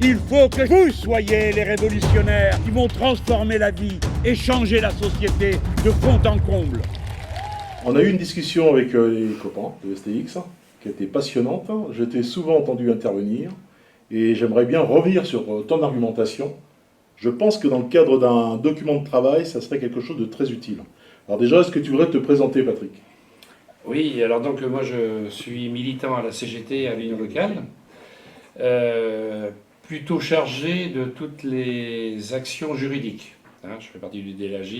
Il faut que vous soyez les révolutionnaires qui vont transformer la vie et changer la société de fond en comble. On a eu une discussion avec les copains de STX qui était passionnante. Je t'ai souvent entendu intervenir et j'aimerais bien revenir sur ton argumentation. Je pense que dans le cadre d'un document de travail, ça serait quelque chose de très utile. Alors déjà, est-ce que tu voudrais te présenter, Patrick ? Oui, alors donc moi je suis militant à la CGT, à l'Union locale, plutôt chargé de toutes les actions juridiques. Je fais partie du DLAJ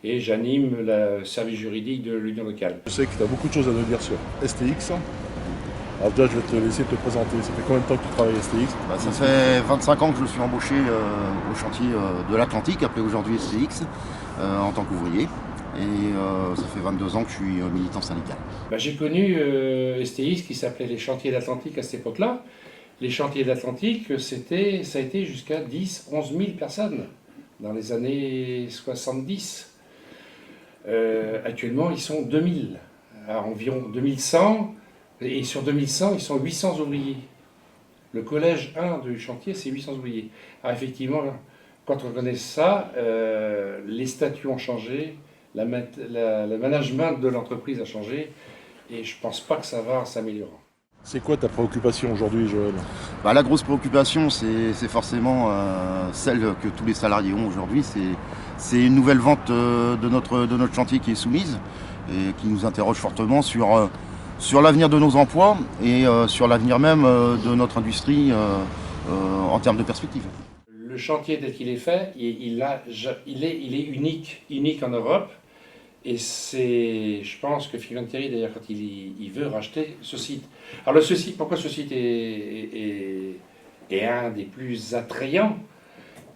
et j'anime le service juridique de l'Union locale. Je sais que tu as beaucoup de choses à nous dire sur STX. Alors déjà, je vais te laisser te présenter. Ça fait combien de temps que tu travailles à STX ? Ça fait 25 ans que je suis embauché au chantier de l'Atlantique, appelé aujourd'hui STX, en tant qu'ouvrier. Et ça fait 22 ans que je suis militant syndical. J'ai connu STX qui s'appelait les chantiers d'Atlantique à cette époque-là. Les chantiers d'Atlantique, ça a été jusqu'à 10-11 000 personnes dans les années 70. Actuellement, ils sont 2000, à environ 2100. Et sur 2100, ils sont 800 ouvriers. Le collège 1 du chantier, c'est 800 ouvriers. Alors effectivement, quand on reconnaît ça, les statuts ont changé, le management de l'entreprise a changé, et je ne pense pas que ça va s'améliorer. C'est quoi ta préoccupation aujourd'hui, Joël ? La grosse préoccupation, c'est forcément celle que tous les salariés ont aujourd'hui. C'est une nouvelle vente de notre chantier qui est soumise et qui nous interroge fortement sur l'avenir de nos emplois et sur l'avenir même de notre industrie en termes de perspective. Le chantier tel qu'il est fait, il est unique en Europe. Et je pense que Fincantieri, d'ailleurs, quand il veut racheter ce site. Alors pourquoi ce site est un des plus attrayants?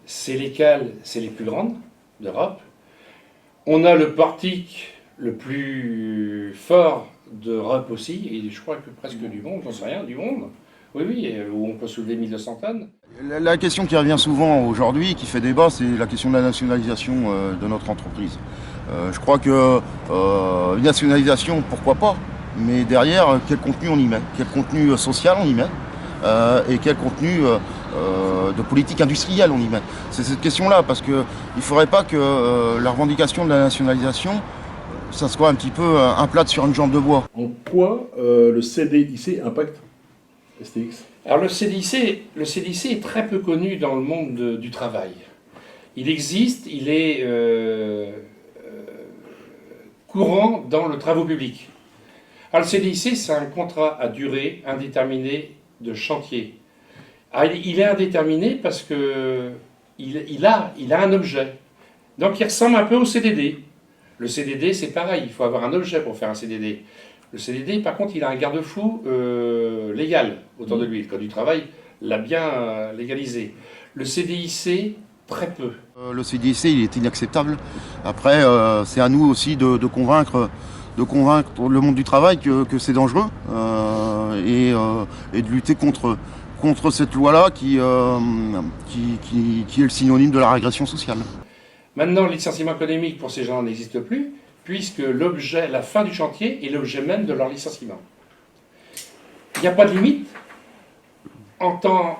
C'est les cales, c'est les plus grandes d'Europe. On a le portique le plus fort d'Europe aussi, et je crois que presque du monde, j'en sais rien, du monde. Oui, où on peut soulever 1200 tonnes. La question qui revient souvent aujourd'hui, qui fait débat, c'est la question de la nationalisation de notre entreprise. Je crois que une nationalisation, pourquoi pas, mais derrière, quel contenu on y met, quel contenu social on y met, et quel contenu de politique industrielle on y met. C'est cette question-là, parce qu'il ne faudrait pas que la revendication de la nationalisation, ça soit un petit peu un plat sur une jambe de bois. En quoi le CDIC impacte STX ? Alors le CDIC est très peu connu dans le monde du travail. Il existe, il est courant dans le travaux public. Alors le CDIC, c'est un contrat à durée indéterminée de chantier. Alors, il est indéterminé parce que il a un objet. Donc il ressemble un peu au CDD. Le CDD, c'est pareil, il faut avoir un objet pour faire un CDD. Le CDD, par contre, il a un garde-fou légal autour de lui. Le Code du travail l'a bien légalisé. Le CDIC, très peu. Le CDIC, il est inacceptable. Après, c'est à nous aussi de convaincre le monde du travail que c'est dangereux et de lutter contre cette loi-là qui est le synonyme de la régression sociale. Maintenant, le licenciement économique pour ces gens n'existe plus, puisque la fin du chantier est l'objet même de leur licenciement. Il n'y a pas de limite en temps,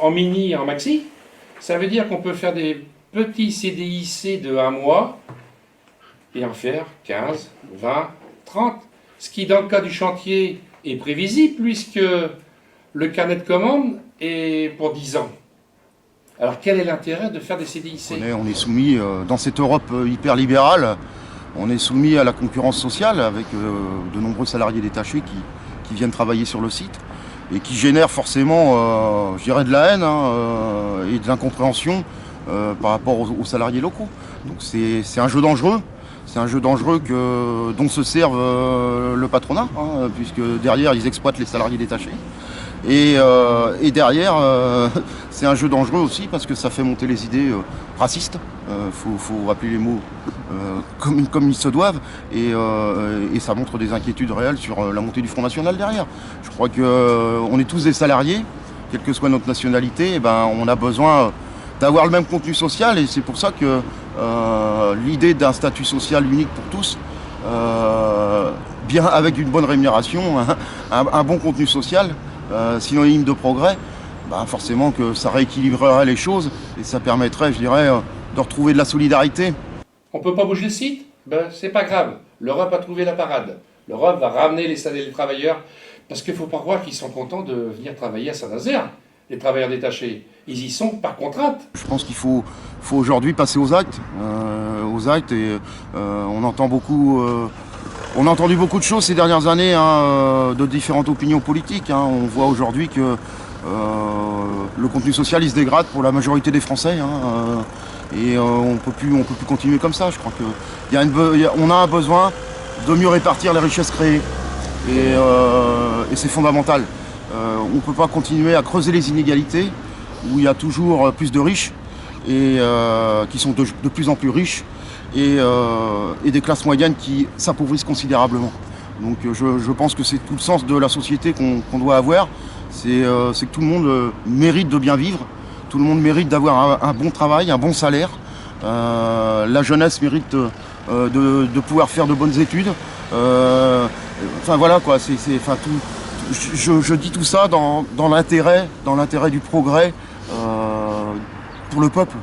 en mini, en maxi. Ça veut dire qu'on peut faire des petits CDIC de 1 mois et en faire 15, 20, 30. Ce qui, dans le cas du chantier, est prévisible, puisque le carnet de commande est pour 10 ans. Alors quel est l'intérêt de faire des CDIC ? On est soumis, dans cette Europe hyper libérale, on est soumis à la concurrence sociale avec de nombreux salariés détachés qui viennent travailler sur le site et qui génèrent forcément, je dirais, de la haine et de l'incompréhension par rapport aux salariés locaux. Donc c'est un jeu dangereux. C'est un jeu dangereux dont se servent le patronat, puisque derrière ils exploitent les salariés détachés. Et derrière, c'est un jeu dangereux aussi parce que ça fait monter les idées racistes. Faut rappeler les mots comme ils se doivent. Et ça montre des inquiétudes réelles sur la montée du Front National derrière. Je crois qu'on est tous des salariés, quelle que soit notre nationalité. On a besoin d'avoir le même contenu social. Et c'est pour ça que l'idée d'un statut social unique pour tous, bien avec une bonne rémunération, un bon contenu social, synonyme de progrès, forcément que ça rééquilibrerait les choses et ça permettrait, je dirais, de retrouver de la solidarité. On ne peut pas bouger le site? Ben, c'est pas grave. L'Europe a trouvé la parade. L'Europe va ramener les travailleurs, parce qu'il ne faut pas croire qu'ils sont contents de venir travailler à Saint-Nazaire, les travailleurs détachés. Ils y sont par contrainte. Je pense qu'il faut aujourd'hui passer aux actes. Et on entend beaucoup. On a entendu beaucoup de choses ces dernières années, de différentes opinions politiques. On voit aujourd'hui que le contenu social il se dégrade pour la majorité des Français. Et on peut plus continuer comme ça. Je crois qu'on a un besoin de mieux répartir les richesses créées. Et c'est fondamental. On ne peut pas continuer à creuser les inégalités où il y a toujours plus de riches et qui sont de plus en plus riches et des classes moyennes qui s'appauvrissent considérablement. Donc je pense que c'est tout le sens de la société qu'on doit avoir. C'est que tout le monde mérite de bien vivre, tout le monde mérite d'avoir un bon travail, un bon salaire. La jeunesse mérite de pouvoir faire de bonnes études. Enfin voilà quoi, je dis tout ça dans l'intérêt du progrès pour le peuple.